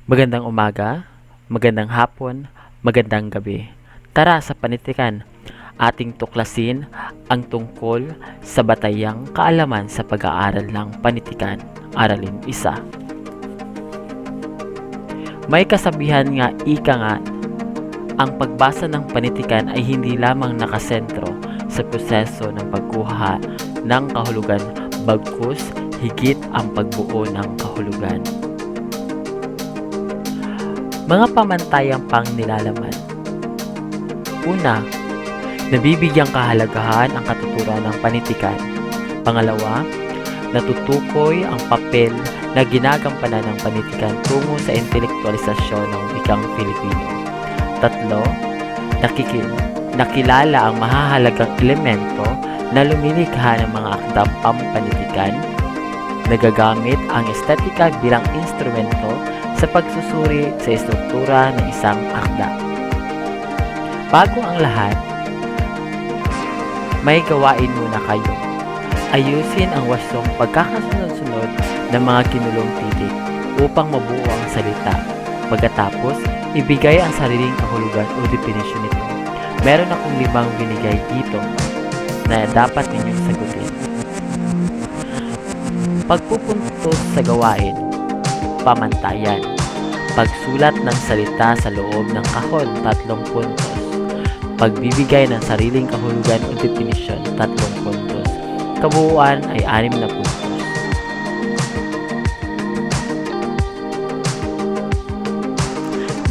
Magandang umaga, magandang hapon, magandang gabi. Tara sa panitikan, ating tuklasin ang tungkol sa batayang kaalaman sa pag-aaral ng panitikan. Aralin isa. May kasabihan nga ika nga, ang pagbasa ng panitikan ay hindi lamang nakasentro sa proseso ng pagkuha ng kahulugan bagkus higit ang pagbuo ng kahulugan. Mga pamantayang pang nilalaman. Una, nabibigyang kahalagahan ang katuturan ng panitikan. Pangalawa, natutukoy ang papel na ginagampanan ng panitikan tungo sa intelektualisasyon ng wikang Filipino. Tatlo, nakilala ang mahahalagang elemento na lumilikha ng mga akdang pampanitikan. Nagagamit ang estetika bilang instrumento sa pagsusuri sa estruktura ng isang akda. Bago ang lahat, may gawain muna kayo. Ayusin ang wasong pagkakasunod-sunod ng mga kinulong titik upang mabuo ang salita. Pagkatapos, ibigay ang sariling kahulugan o definisyon nito. Meron akong 5 binigay dito na dapat ninyong sagutin. Pagpupuntos sa gawain, pamantayan. Pagsulat ng salita sa loob ng kahon, 3 puntos. Pagbibigay ng sariling kahulugan o definisyon, 3 puntos. Kabuuan ay 6 na puntos.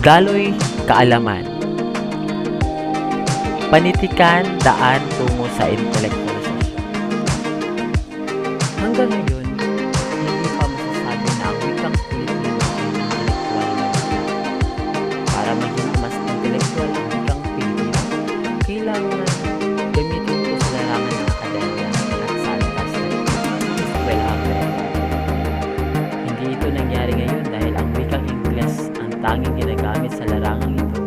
Daloy kaalaman. Panitikan daan tungo sa intelektualisasyon. Hanggang ngayon, hindi pa masasabi na ang wikang Pilipino ay intelektual na wika. Para maging mas intelektual ang wikang Pilipino, kailangan gamitin ito sa larangan ng akademya at sa antas ng eskwelahan. Hindi ito nangyari ngayon dahil ang wikang Ingles ang tanging ginagamit sa larangang ito,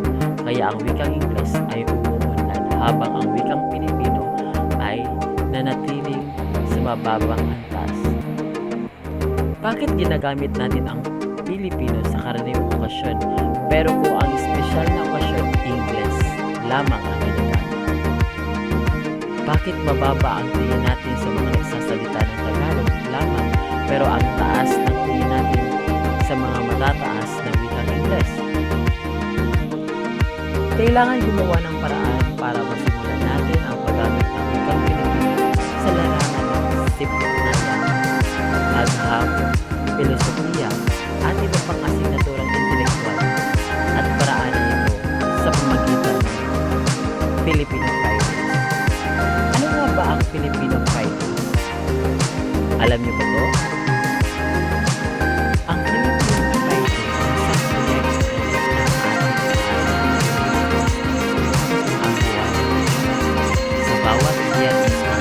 kaya ang wikang Ingles ay umuunlad habang ang wikang Pilipino ay nanatiling sa mababang antas. Bakit ginagamit natin ang Pilipino sa karaniwang okasyon pero kung ang espesyal na okasyon Ingles lamang ang ginagamit? Bakit mababa ang tingin natin sa mga nagsasalita ng Tagalog lamang pero ang taas ng tingin natin sa mga matataas na wikang Ingles? Kailangan gumawa ng paraan para masimulan natin ang paggamit ng wikang Pilipino sa larangan ng diplomasya, agham, filosofiya, at iba pang asignaturang intelektual at paraanan ito sa pamamagitan ng Filipino Writers. Ano nga ba ang Filipino Writers? Alam niyo ba ito? Ang Filipino Writers ay isang proyekto ng ating ang buwan. Sa bawat diyanista,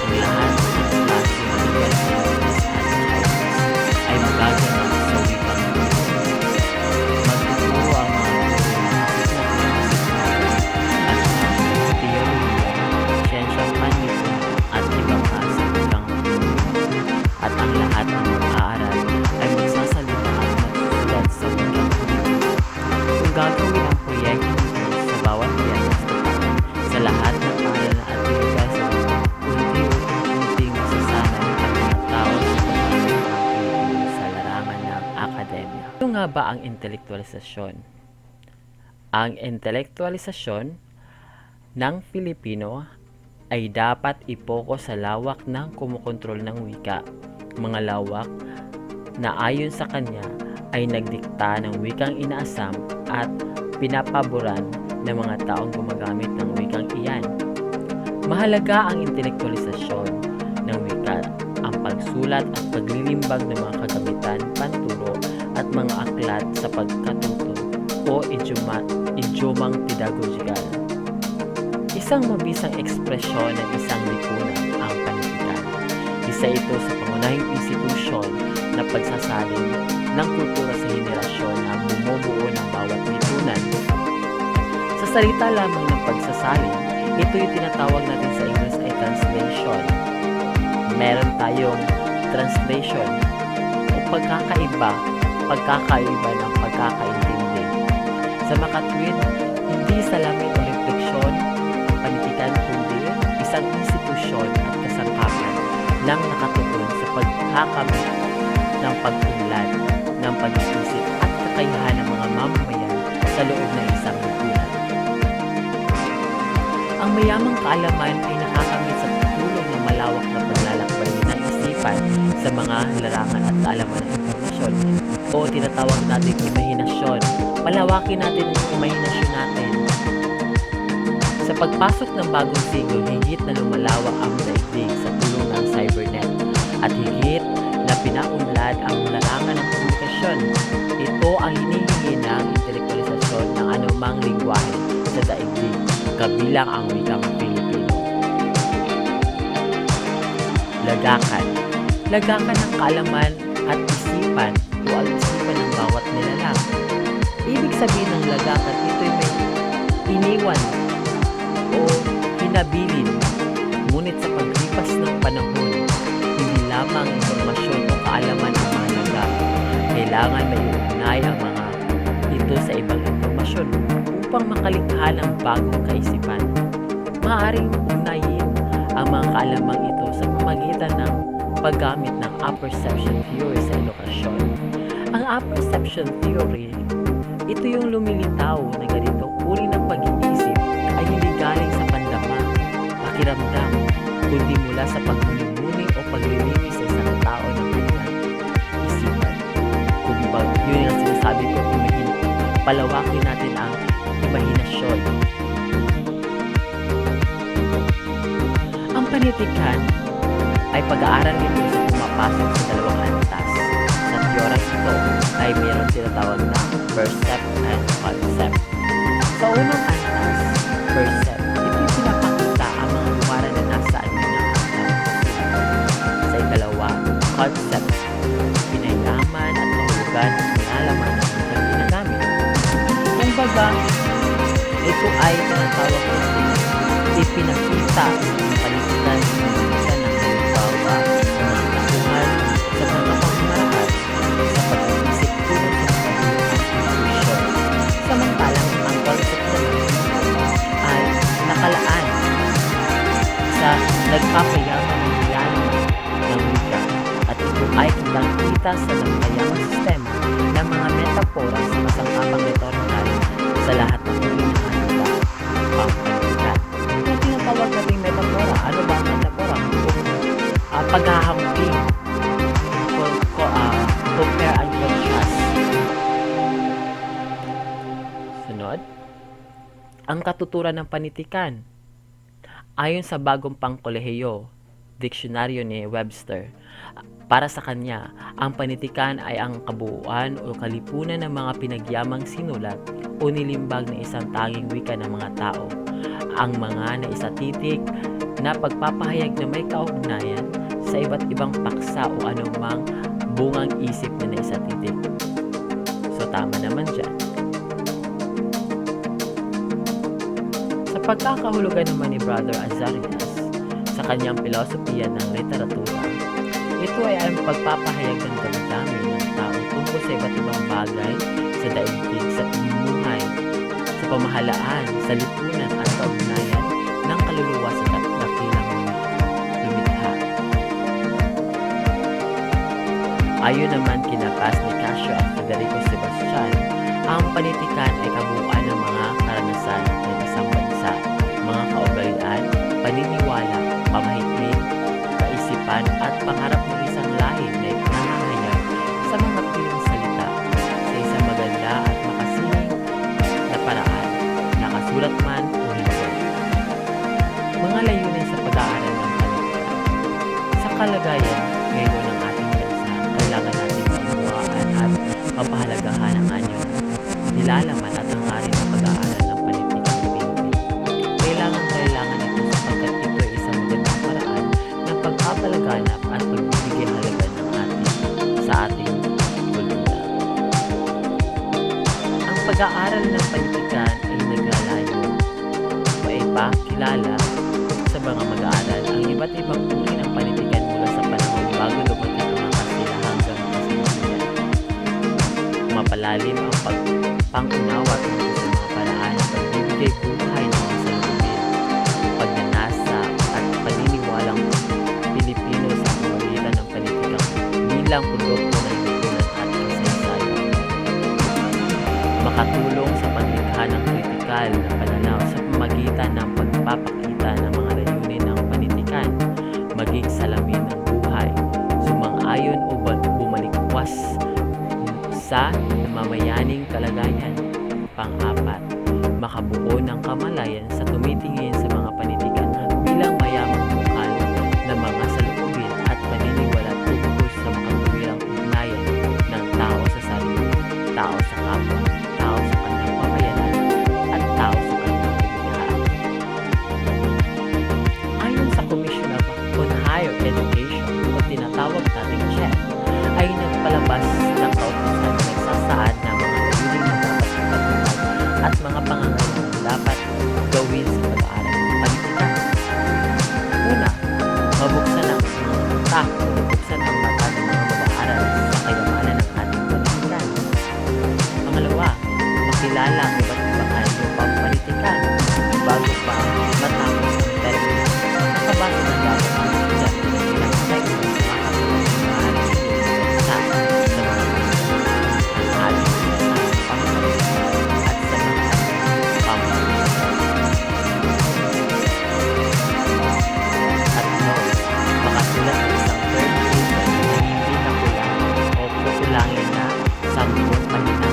ang lahat ng klase ng writers at writers ay magaganap sa wikang Pilipino. Magtuturo ang mga at mga teorya, siyensyang panlipunan at ibang klase ng wikang Pilipino. At ang lahat ng mag-aaral ay magsasalita at magsusulat sa wikang Pilipino. Kung gagawin ang proyekto sa bawat diyanista, sa lahat ng paaralan at universo, unti-unting masasanay ang mga tao sa paggamit ng Pilipino sa larangan ng akademya. Ano nga ba ang intelektualisasyon? Ang intelektualisasyon ng Filipino ay dapat ipokus sa lawak ng kumukontrol ng wika. Mga lawak na ayon sa kanya ay nagdikta ng wikang inaasam at pinapaboran ng mga taong gumagamit ng wikang iyan. Mahalaga ang intelektualisasyon ng wika, ang pagsulat at paglilimbag ng mga kagamitan, panturo at mga aklat sa pagkatuto o idiomang pedagogikal. Isang mabisang ekspresyon ng isang lipunan ang panitikan. Isa ito sa pangunahing institusyon na pagsasalin ng kultura sa henerasyon na bumubuo ng bawat lipunan. Sa salita lamang ng pagsasalin, ito yung tinatawag natin sa English ay translation. Meron tayong translation o pagkakaiba pagkakaiba ng pagkakaintindi. Sa makatwid, hindi salamin o refleksyon ang panitikan kundi isang institusyon at kasangkapan lang nakatuon sa pagkakamit ng pagtunlad ng pag-iisip at kakayahan ng mga mamamayan sa loob ng isang lipunan. Ang mayamang kaalaman ay nakakamit sa tulong ng malawak na paglalakbay ng isipan sa mga larangan at kaalaman ng impormasyon o tinatawag natin imahinasyon. Palawakin natin ang imahinasyon natin. Sa pagpasok ng bagong siglo, higit na lumalawak ang daigdig sa tulong ng cybernet at higit na pinaunlad ang larangan ng komunikasyon. Ito ang hinihingi ng intelektualisasyon ng anumang lingwahe sa daigdig, kabilang ang wikang Pilipino. Lagakan. Lagakan ng kaalaman at isipan o ang isipan ng bawat nilalang. Ibig sabihin ng lagakan, ito'y may iniwan o hinabilin. Ngunit sa paglipas ng panahon, hindi lamang impormasyon o kaalaman ang mahalaga. Kailangan may ugnay ang mga ito sa ibang impormasyon upang makalikha ng bagong kaisipan. Maaaring ugnayin ang mga kaalamang ito sa pamamagitan ng paggamit ng apperception theory sa edukasyon. Ang apperception theory, ito yung lumilitaw na ganitong uri ng pag-iisip ay hindi galing sa pandama, pakiramdam, kundi mula sa pagmuni-muni o paglilinis sa isang tao ng kanyang isipan. Kung ba, yun ang sinasabi ko, palawakin natin ang imahinasyon. Ang panitikan ay pag-aaral nito sa pumapasok sa dalawang antas. Sa teorang ito ay mayroon tinatawag na percept and concept. Sa unang antas, percept, ito pinapakita ang mga lumara na nasa anyo ng antas. Sa ikalawa, concept, pinayaman at mahulugan ng pinalaman ng isang ginagamit. Kumbaga, ito ay tinatawag na ipinakita ang panitikan ng isa ng halimbawa ng mga nakuhan sa mga pamamaraan sa pag-iisip tulad ng pag-iisip. Samantalang ang concept naman ay nakalaan sa nagpapayaman ng dialogue ng wika at ito ay kitang-kita sa nagpayamang sistema ng mga metapora sa masangkapang retorikal sa lahat ng uri ng anita ang panitikan. Ito tinatawag nating metapora. Ano ba ang metapora? Paghahamping, compare and contrast. Sunod, ang katuturan ng panitikan. Ayon sa bagong pangkolehiyo, diksyonaryo ni Webster, para sa kanya, ang panitikan ay ang kabuuan o kalipunan ng mga pinagyamang sinulat o nilimbag na isang tanging wika ng mga tao. Ang mga naisatitik na pagpapahayag na may kaugnayan sa iba't ibang paksa o anumang bungang isip na naisatitik. So tama naman dyan. Sa pagkakahulugan naman ni Brother Azarias sa kanyang filosofiya ng literatura, ito ay ang pagpapahayag ng damdamin ng tao tungkol sa iba't ibang bagay sa daigdig, sa pamumuhay, sa pamahalaan, sa lipunan at kaugnayan ng kaluluwa sa dakilang lumikha. Ayon naman kina Paz Nicasio at Federico Sebastian, ang panitikan ay kabuuan ng mga karanasan ng isang bansa, mga kaugalian, paniniwala, pamahiin, kaisipan at pangarap ng isang lahi na ikinahangayag sa mga piling salita sa isang maganda at makasining na paraan, nakasulat man o hindi. Mga layunin sa pag-aaral ng panitikan. Sa kalagayan ngayon ng ating bansa, kailangan natin pamuhaan at mapahalagahan ang anyong nilalaman at hangarin ng pag-aaral ng panitikan ng Pilipino. Kailangan ito sapagkat ito ay isang magandang paraan ng pagpapalaganap at pagbibigay halaga ng sa ating kultura. Ang pag-aaral ng panitikan ay naglalayo o ay pakilala sa mga mag-aaral ang iba't ibang uri ng panitikan mula sa panahon bago dumating ang mga kasila hanggang kasalukuyan. pinapalalim ang pang-unawa tungkol sa mga paraan ng pagbibigay buhay ng mga salubin, pagnanasa at paniniwalang Pilipino sa pamamagitan ng panitikang bilang produkto ng lipunan at kasaysayan. Makatulong sa paglikha ng kritikal na pananaw sa pamamagitan ng pagpapakita ng mga layunin ng panitikan, maging salamin ng buhay, sumang-ayon o bumalikwas sa namamayaning kalagayan. Pang-apat, makabuo ng kamalayan sa tumitingin sa mga panitikan bilang mayamang bukal ng mga salubin at paniniwala tungkol sa makatuwirang ugnayan ng tao sa sarili, tao sa kapwa, tao sa kanyang pamayanan, at tao sa kanyang pamilya. Ayon sa Commission on Higher Education o tinatawag nating CHED, ay nagpalabas ng kautusan na nagsasaad ng mga layunin na dapat ipatupad at mga pangangailangan dapat gawin sa pag-aaral ng panitikan. Una, mabuksan ang mata o mabuksan ang mata ng mga mag-aaral sa kayamanan ng ating panitikan. Pangalawa, makilala ang iba't ibang anyo pang panitikan bago pa matapos ang termino. Nakabasa ng dapat ang estudyante na ilang teksto sa mga katulad ng sa mga ang ating pangangailangan at sa mga pamamagitan. Tatlo, makasulat ng isang term paper na hindi nakulang o kukulangin na 10 pahina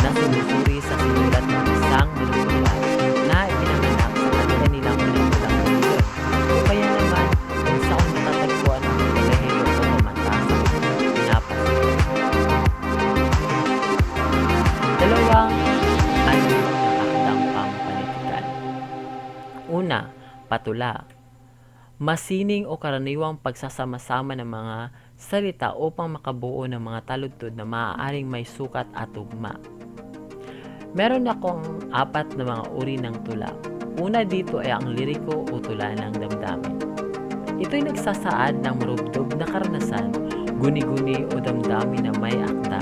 na sumusuri sa sinulat ng isang ninunulat na ipinanganak sa kanilang pinagkulang milyon o kaya naman kung saan matatagpuan ang kolehiyo o pamantasang pinapasulat. Dalawang anyo ng akdang pampanitikan. Una, patula. Masining o karaniwang pagsasama-sama ng mga salita upang makabuo ng mga taludtod na maaaring may sukat at tugma. Meron akong 4 na mga uri ng tula. Una dito ay ang liriko o tula ng damdamin. Ito'y nagsasaad ng marubdob na karanasan, guni-guni o damdamin na may akda.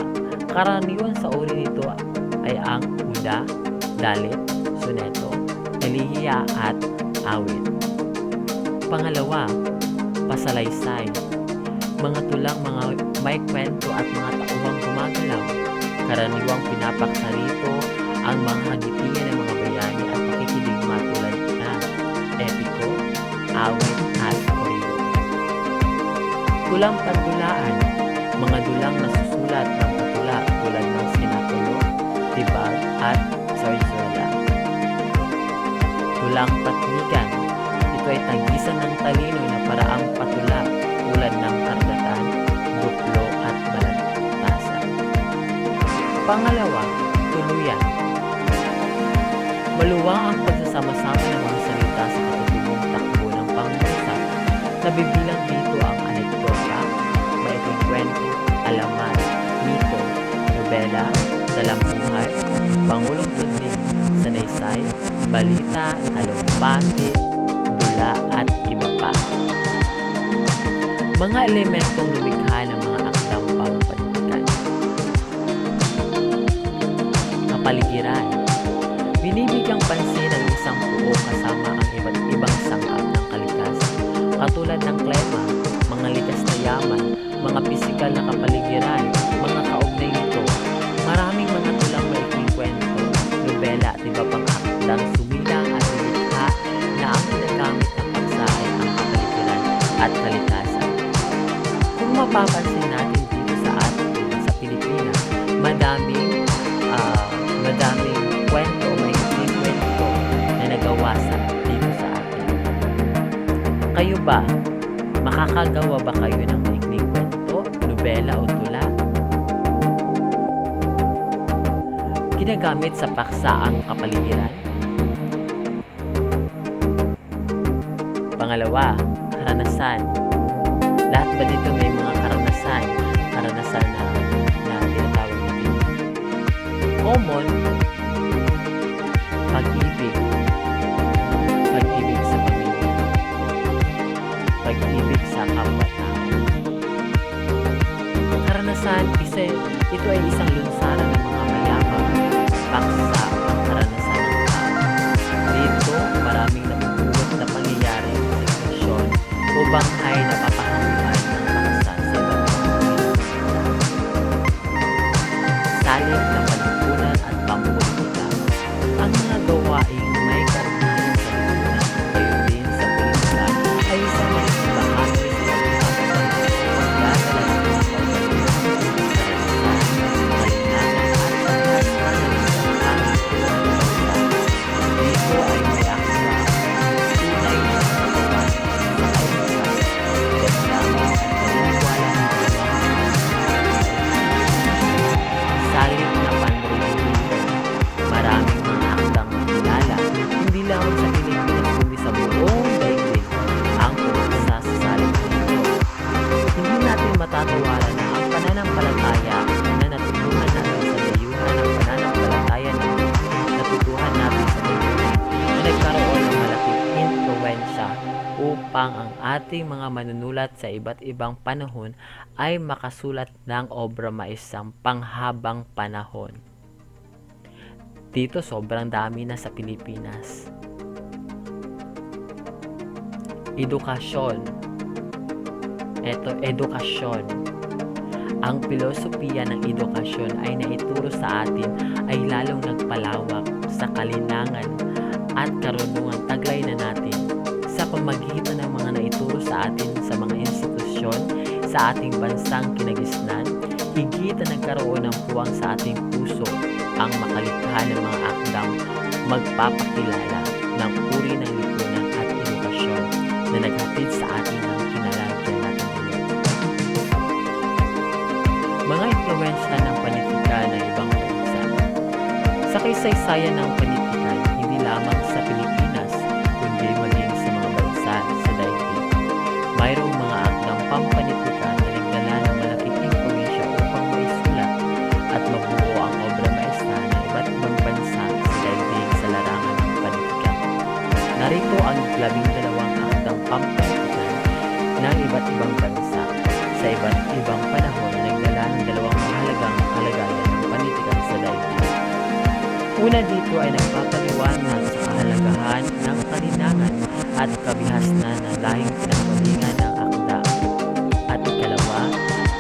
Karaniwan sa uri nito ay ang uda, dalit, soneto, elihiya at awit. Pangalawa, pasalaysay. Mga tulang mga may kwento at mga tauhang gumagalaw. Karaniwang pinapaksa rito ang mga hagitingan ng mga bayani at pakikiligma tulad na epiko, awit at koreo. Tulang pantulaan. Mga dulang nasusulat ng patula tulad ng sinapulo, tibag at sarsuela. Tulang patnikan. Ito ay tagisan ng talino na paraang patula tulad ng kardatan, buklo at balagtasan. Pangalawa, tuluyan. Maluwang ang pagsasama-sama ng mga salita sa katutubong takbo ng pangungusap. Nabibilang dito ang anekdota, maikling kwento, alamat, mito, nobela, dalambuhay, pangulong tunding, sanaysay, balita, talumpati, dula at iba pa. Mga elementong lumikha ng mga akdang pampanitikan. Kapaligiran. Binibigyang pansin ang isang buo kasama ang iba't ibang sangkap ng kalikasan, katulad ng klima, mga likas na yaman, mga pisikal na kapaligiran, mga kaugnay nito. Maraming mga tulang maikling kwento, nobela at iba pang akdang sumilang at nilikha na ang ginagamit ng paksa ay ang kapaligiran at kalikasan. Kung mapapansin natin dito sa atin, sa Pilipinas, madaming kwento o maikling kwento na nagawa dito sa atin. Kayo ba? Makakagawa ba kayo ng maikling kwento, nobela o tula? Ginagamit sa paksa ang kapaligiran? Pangalawa, karanasan. Lahat ba dito may mga karanasan na tinatawag natin? Common, pag-ibig sa pamilya, pag-ibig sa kapwa-tao. Karanasan, ito ay isang lunsaran ng salik na panlipunan at pampolitika. Ang mga gawaing may kaugnayan sa lipunan, gayon din sa politika, ay isang malaking bahagi sa pag-usapan ng pagdadala ng mga pagbabago, karanasan, kalinangan at pagkakasalan ng isang pangit na bansa. Dito ay may akda, tunay na katawan sa kaisipan, damdamin at paniniwala ng mga salik na panrelihiyon. Maraming mga akdang kilala, hindi lang sa Pilipinas kundi sa buong daigdig ang umasa sa salik na ito. Hindi natin matatawaran na ang pananampalataya na natutuhan natin sa dayuhan ng pananampalataya na natutuhan natin sa daigdig na nagkaroon ng malaking impluwensya upang ang ating mga manunulat sa iba't ibang panahon ay makasulat ng obra maesang panghabang panahon. Dito sobrang dami na sa Pilipinas. Edukasyon. Edukasyon. Ang filosofiya ng edukasyon ay naituro sa atin ay lalong nagpalawak sa kalinangan at karunungan taglay na natin sa pamamagitan ng mga naituro sa atin sa mga institusyon sa ating bansang kinagisnan. Higit na nagkaroon ng puwang sa ating puso ang makalikha ng mga akdang magpapakilala ng uri ng lipunan at edukasyon na naghatid sa atin ang kinalalagyan natin ngayon. Mga impluwensya ng panitika ng ibang bansa. Sa kasaysayan ng panitikan, hindi lamang sa Pilipinas, kundi maging sa mga bansa sa daigdig, mayroong mga akdang pampanitika na nagdala ng malaking impluwensya upang maisulat at mabuo ang obra maestra ng iba't ibang bansa sa daigdig sa larangan ng panitikan. Narito ang 12 akdang pampanitika ng iba't ibang bansa sa iba't ibang panahon na nagdala ng dalawang mahalagang kalagayan ng panitikan sa daigdig. Una dito ay nagpapaliwanag sa kahalagahan ng kalinangan at kabihasnan ng lahing pinanggalingan ng akda. At ikalawa,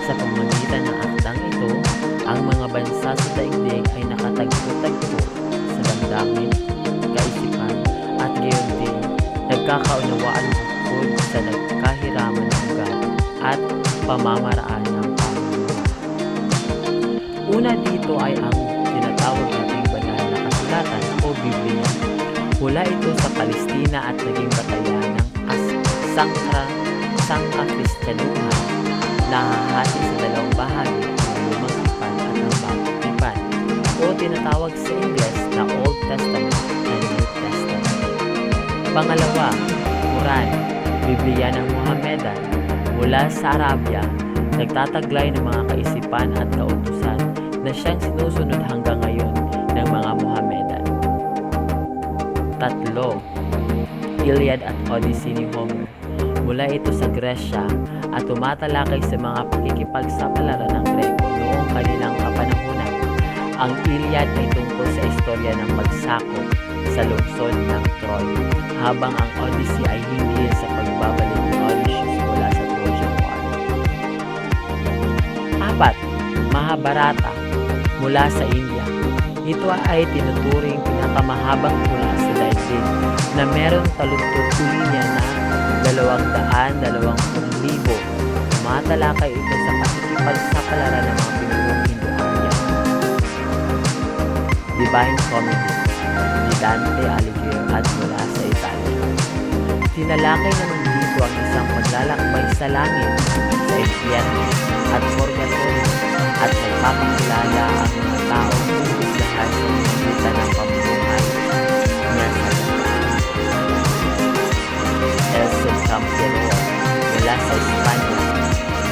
sa pamamagitan ng akdang ito, ang mga bansa sa daigdig ay nakatagpo-tagpo sa damdamin, kaisipan at gayon din nagkakaunawaan bukod sa nagkahiraman ng ugat at pamamaraan ng pamumuhay. Una dito ay ang tinatawag nating banal na kasulatan o Biblia. Mula ito sa Palestina at naging batayan ng sangka-Kristyanuhan na hahati sa dalawang bahagi, ang Lumang Tipan at ang Bagong Tipan, o tinatawag sa Ingles na Old Testament and New Testament. Pangalawa, Quran, Biblia ng Mohammedan. Mula sa Arabia, nagtataglay ng mga kaisipan at kautusan na siyang sinusunod hanggang ngayon ng mga Mohammedan. Tatlo, Iliad at Odyssey ni Homer. Mula ito sa Gresya at tumatalakay sa mga pakikipagsapalaran ng Greko noong kanilang kapanahunan. Ang Iliad ay tungkol sa istorya ng pagsakop sa lungsod ng Troy, habang ang Odyssey ay hinggil sa pagbabalik ni Odysseus mula sa Trojan War. 4. Mahabharata mula sa India. Ito ay tinuturing pinakamahabang tula sa daigdig na merong taludtod-linya na 220,000. Tumatalakay ito sa pakikipagsapalaran ng mga pinunong Indo-Aryan. Divine Comedy ni Dante Alighieri at mula sa Italia. Tinalakay naman dito ang isang maglalakbay sa langit, sa impyerno at purgatorio at nagpapakilala ang mga taong husgahan sa pamamagitan ng pamumuhay niya sa lupa. El Cid Campeador mula sa Espanya.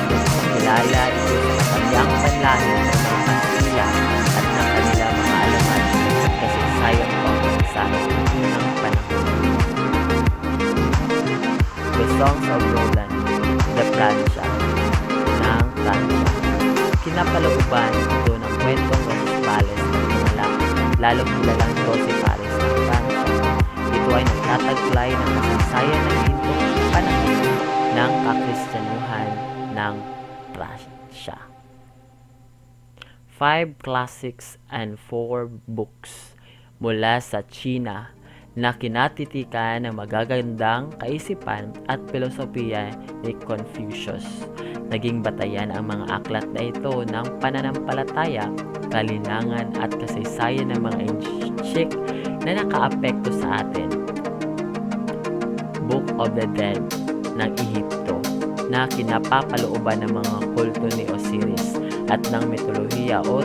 Nagpakilala ito sa katagyang panlahi ng mga Kastila at ng kanilang mga alamat at kasaysayang pambansa ng unang panahon. The Songs of Roland de Francia ng Francia. Kinapalooban ito ng kwentong Roncesvalles ng mga lalong kilalang Roncesvalles ng Francia. Ito ay nagtataglay ng kasaysayan ng gintong panahon ng kakristyanuhan ng Francia. 5 classics and 4 books mula sa China na kinatitikan ng magagandang kaisipan at filosofiya ni Confucius. Naging batayan ang mga aklat na ito ng pananampalataya, kalinangan at kasaysayan ng mga insyik na nakaapekto sa atin. Book of the Dead ng Ehipto na kinapapalooban ng mga kulto ni Osiris at ng mitolohiya o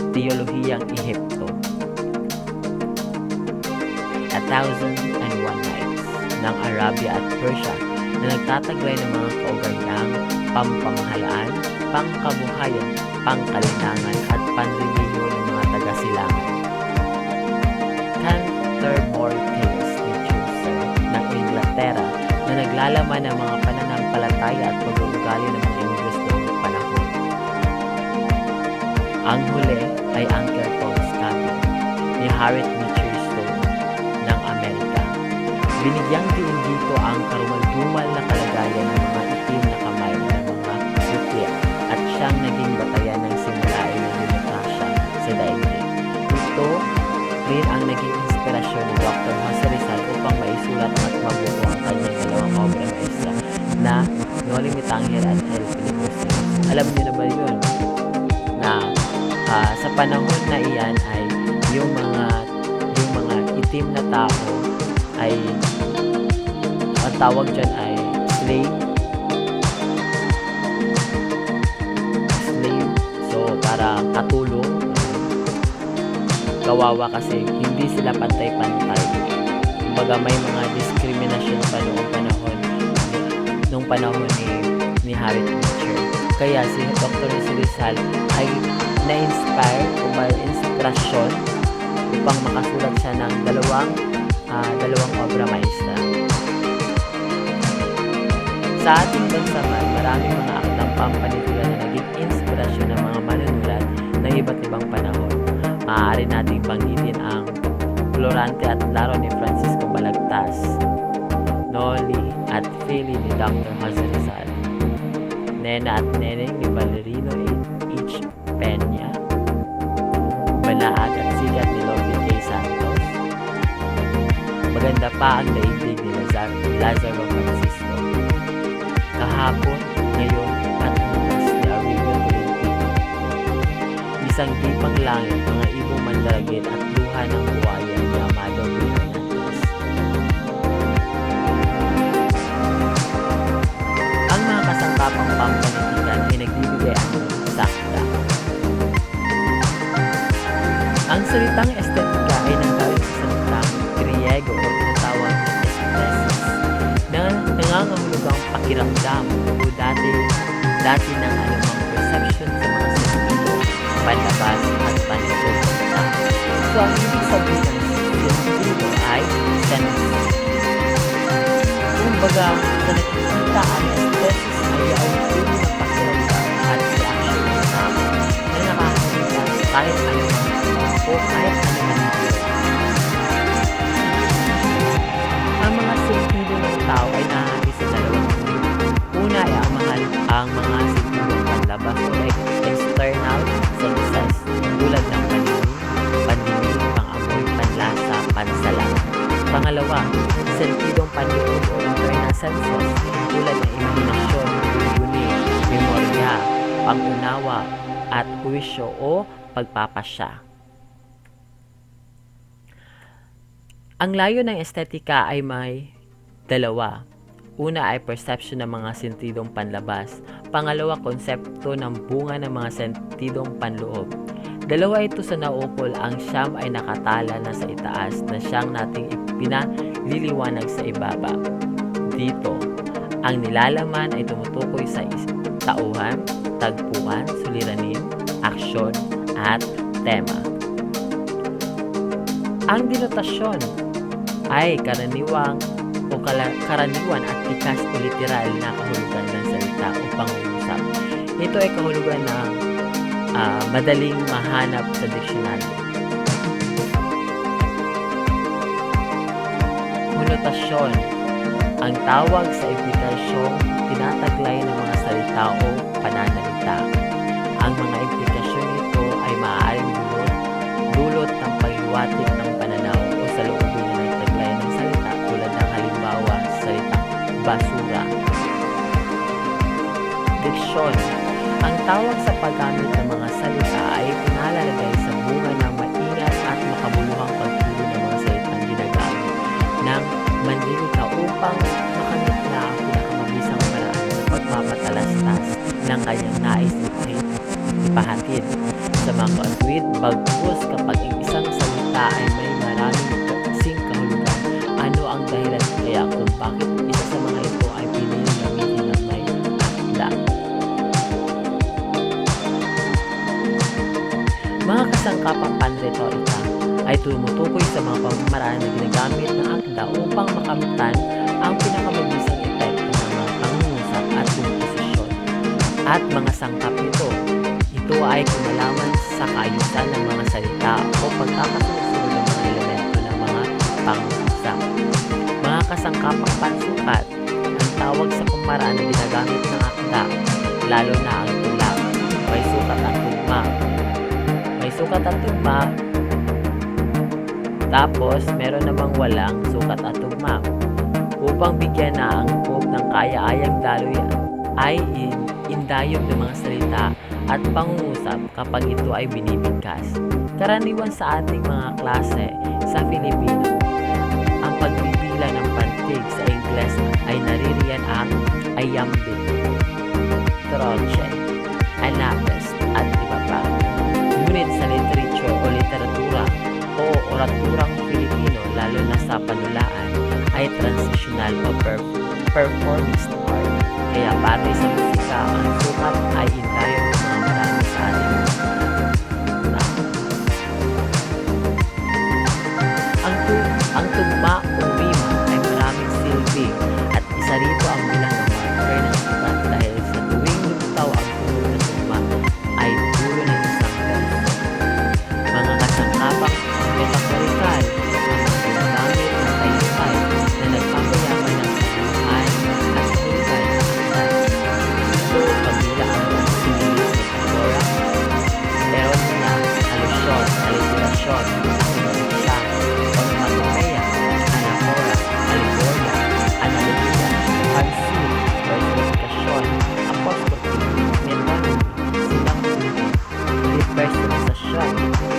teolohiyang Ehipto. A Thousand and One Nights ng Arabia at Persia na nagtataglay ng mga kaugaliang pampamahalaan, pangkabuhayan, pangkalinangan at panrelihiyo ng mga taga-silangan. Canterbury Tales ni Chaucer ng Inglaterra na naglalaman ng mga pananampalataya at pag-uugali ng mga Ingles noong panahon. Ang huli ay Uncle Tom's Cabin ni Harriet Beecher Stowe ng Amerika. Binigyang diin dito ang karumal-dumal na kalagayan ng mga itim na kamay ng mga nuklear at siyang naging batayan ng simulain ng demokrasya sa daigdig. Ito rin ang naging inspirasyon ni Dr. Jose Rizal upang maisulat at mabuo ang kanyang dalawang obra maestra na No Limitang at El Filibuster. Alam niyo na ba yun? Na sa panahon na iyan ay yung mga itim na tao ay ang tawag dyan ay slave. So para katulong, kawawa kasi hindi sila pantay-pantay. Kumbaga may mga discrimination pa noong panahon ni Harriet Beecher. Kaya si Dr. Rizal ay na-inspire o may inspirasyon upang makasulat siya ng dalawang obra maestra. Sa ating bansa man, maraming mga akdang pampanitulan na naging inspirasyon ng mga manunulat ng iba't ibang panahon. Maaari nating banggitin ang Florante at Laro ni Francisco Balagtas, Noli at Philly ni Dr. Jose Rizal, Nena at Neneng ni Valerino H. Peña, Balaag at Sigat ni Lovie K. Santos. Maganda pa ang daigdig ni Lazaro Francisco. Kahapon, ngayon at bukas ni Aurelio Tolentino. Isang dipang langit, mga ibong mandaragit at luha ng buhaya ni Amado Fernandez. Ang mga kasangkapang pampanitikan ay nagbibigay ang sakta. Ang salitang estetika ay nanggaling sa salitang Griego o tinatawag na aesthesis na nangangahulugang pakiramdam o dati ng anumang perception sa mga sentido, panlabas at panlabas. So ang ibig sabihin ng sentido ay senses. Kumbaga, sa nakikita ang aesthesis ay ang uri ng pakiramdam at reaction ng tao na nakakakita kahit anumang o kahit anumang ito. Ang mga sentido ng tao ay nahati sa dalawang grupo. Una ay ang mga sentido panlabas o external senses tulad ng pandinig, pangamoy, panlasa, pansalang. Pangalawa, sentidong panloob o internal senses tulad ng imahinasyon, guni, memorya, pangunawa, at huwisyo o pagpapasya. Ang layo ng estetika ay may dalawa. Una ay perception ng mga sentidong panlabas. Pangalawa, konsepto ng bunga ng mga sentidong panloob. Dalawa ito sa naukol, ang siyam ay nakatala na sa itaas na siyang nating ipinaliliwanag sa ibaba. Dito, ang nilalaman ay tumutukoy sa tauhan, tagpuan, suliranin, aksyon, at tema. Ang denotasyon ay karaniwan at tikas o literal na kahulugan ng salita o pangungusap. Ito ay kahulugan ng madaling mahanap sa diksyonaryo. Konotasyon, ang tawag sa implikasyong tinataglay ng mga salita o pananalita. Ang mga implikasyon nito ay maaaring dulot ng paghiwatig ng pananaw o saloobin na nagtaglay ng salita tulad ng halimbawa sa salitang basura. Diksyon. Ang tawag sa paggamit ng mga salita ay pinalalagay sa bunga ng maingat at makabuluhang pagturo ng mga salitang ginagamit ng manlilika upang makamit na ang pinakamabisang paraan sa pagpapatalastas ng kanyang nais ipahatid sa mga katuwid. Bagkus kapag ang isang salita ay may maraming kasing kahulugan, ano ang dahilan kaya kung bakit isa sa mga ito ay piniling gamitin ng may akda? Mga kasangkapang panretorika ay tumutukoy sa mga pamamaraan na ginagamit ng akda upang makamtan ang pinakamabisang epekto ng mga pangungusap at komposisyon at mga sangkap nito. Ito ay kumalaman sa kaayusan ng mga salita o pagkakasunod ng mga elemento ng mga pangungusap. Mga kasangkapang pansukat, ang tawag sa pamaraan na ginagamit ng akda, lalo na ang tula. May sukat at tugma. May sukat at tugma, tapos meron namang walang sukat at tugma. Upang bigyan na ang angkop ng kaya-ayang daloy ay indayog ng mga salita at pangungusap kapag ito ay binibigkas. Karaniwan sa ating mga klase sa Filipino, ang pagbibila ng pantig sa Ingles ay naririyan ang iambit, troche, anapes at iba pa. Ngunit sa literature o literatura o oraturang Filipino, lalo na sa panulaan, ay transitional o performance art. Kaya pati sa musika, ang sukat ay indayog ng mga marami sa ating ang tugma o rima ay maraming silbi at isa rito ang bilang ng marker ng sukat dahil sa tuwing lumitaw ang tunog ng tugma ay dulo ng isang verso. Mga kasangkapang metaphorical ang ginagamit ng taysay na nagpapayaman ng kabuuan at hulugan ng akda. Ito pagmula ang sinilis ng Pandora, eronia, alusyon, aliterasyon, sinunsya, onomatopeya, anapora, alegoria, analogia, pansin, personifikasyon, apostrophe, metonymy, sinapsis, depersonalisasyon,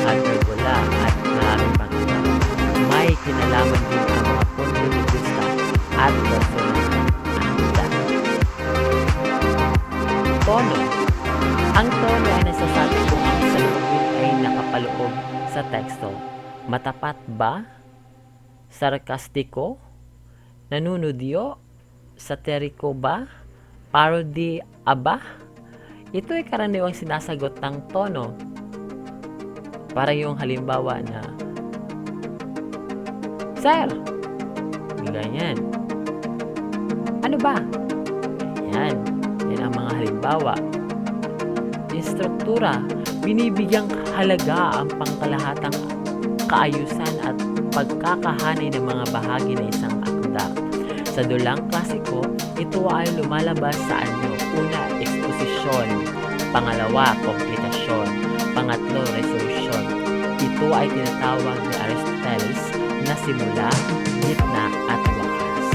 hyperbola, at maraming pang iba. May kinalaman din ang mga punto de vista at personal akda. Tono. Ang tono ay nasasabi kung ang saloobin ay nakapaloob sa teksto. Matapat ba? Sarkastiko? Nanunudyo? Satiriko ba? Parody ba? Ito ay karaniwang sinasagot ng tono. Para yung halimbawa na, Sir! Ganyan. Ano ba? Yan. Yan ang mga halimbawa. Instruktura. Binibigyang halaga ang pangkalahatang kaayusan at pagkakahanay ng mga bahagi ng isang akda. Sa dulang klasiko, ito ay lumalabas sa anyo. Una, eksposisyon. Pangalawa, komplikasyon. Pangatlo, resolution. Ito ay tinatawag ni Aristoteles na simula, gitna at wakas.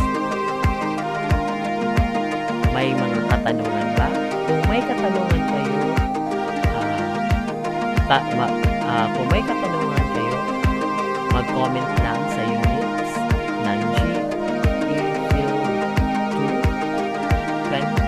May mga katanungan ba? Kung may katanungan kayo, mag-comment lang sa units ng G, E, Phil 2, 20,